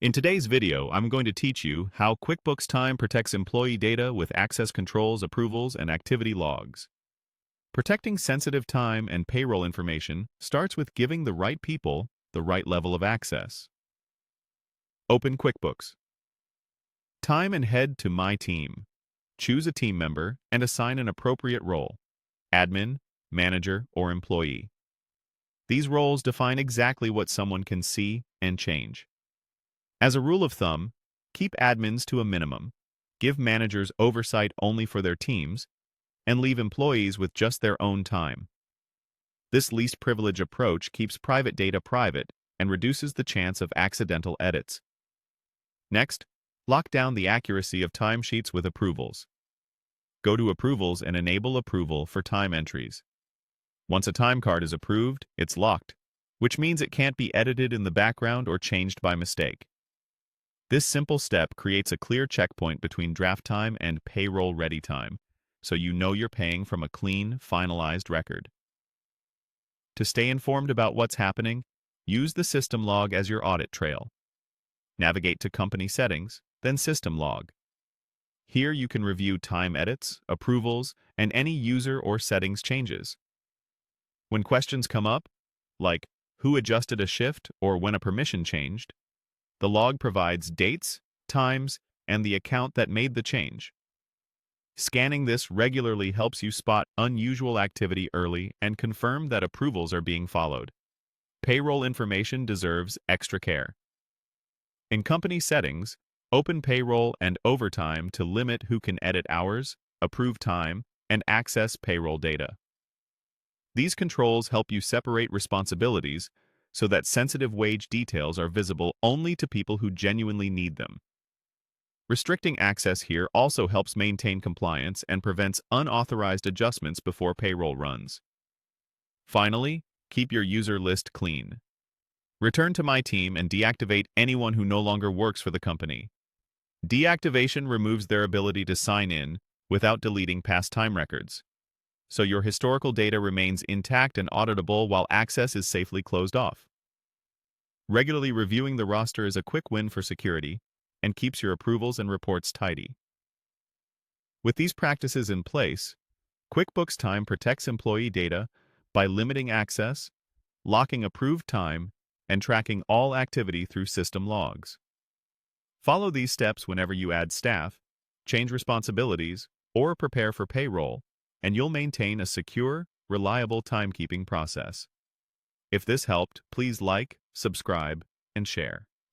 In today's video, I'm going to teach you how QuickBooks Time protects employee data with access controls, approvals, and activity logs. Protecting sensitive time and payroll information starts with giving the right people the right level of access. Open QuickBooks. Time and head to My Team. Choose a team member and assign an appropriate role: admin, manager, or employee. These roles define exactly what someone can see and change. As a rule of thumb, keep admins to a minimum, give managers oversight only for their teams, and leave employees with just their own time. This least privilege approach keeps private data private and reduces the chance of accidental edits. Next, lock down the accuracy of timesheets with approvals. Go to Approvals and enable approval for time entries. Once a time card is approved, it's locked, which means it can't be edited in the background or changed by mistake. This simple step creates a clear checkpoint between draft time and payroll-ready time, so you know you're paying from a clean, finalized record. To stay informed about what's happening, use the system log as your audit trail. Navigate to Company Settings, then System Log. Here you can review time edits, approvals, and any user or settings changes. When questions come up, like who adjusted a shift or when a permission changed, the log provides dates, times, and the account that made the change. Scanning this regularly helps you spot unusual activity early and confirm that approvals are being followed. Payroll information deserves extra care. In Company Settings, open Payroll and Overtime to limit who can edit hours, approve time, and access payroll data. These controls help you separate responsibilities so that sensitive wage details are visible only to people who genuinely need them. Restricting access here also helps maintain compliance and prevents unauthorized adjustments before payroll runs. Finally, keep your user list clean. Return to My Team and deactivate anyone who no longer works for the company. Deactivation removes their ability to sign in without deleting past time records, so your historical data remains intact and auditable while access is safely closed off. Regularly reviewing the roster is a quick win for security and keeps your approvals and reports tidy. With these practices in place, QuickBooks Time protects employee data by limiting access, locking approved time, and tracking all activity through system logs. Follow these steps whenever you add staff, change responsibilities, or prepare for payroll, and you'll maintain a secure, reliable timekeeping process. If this helped, please like, subscribe, and share.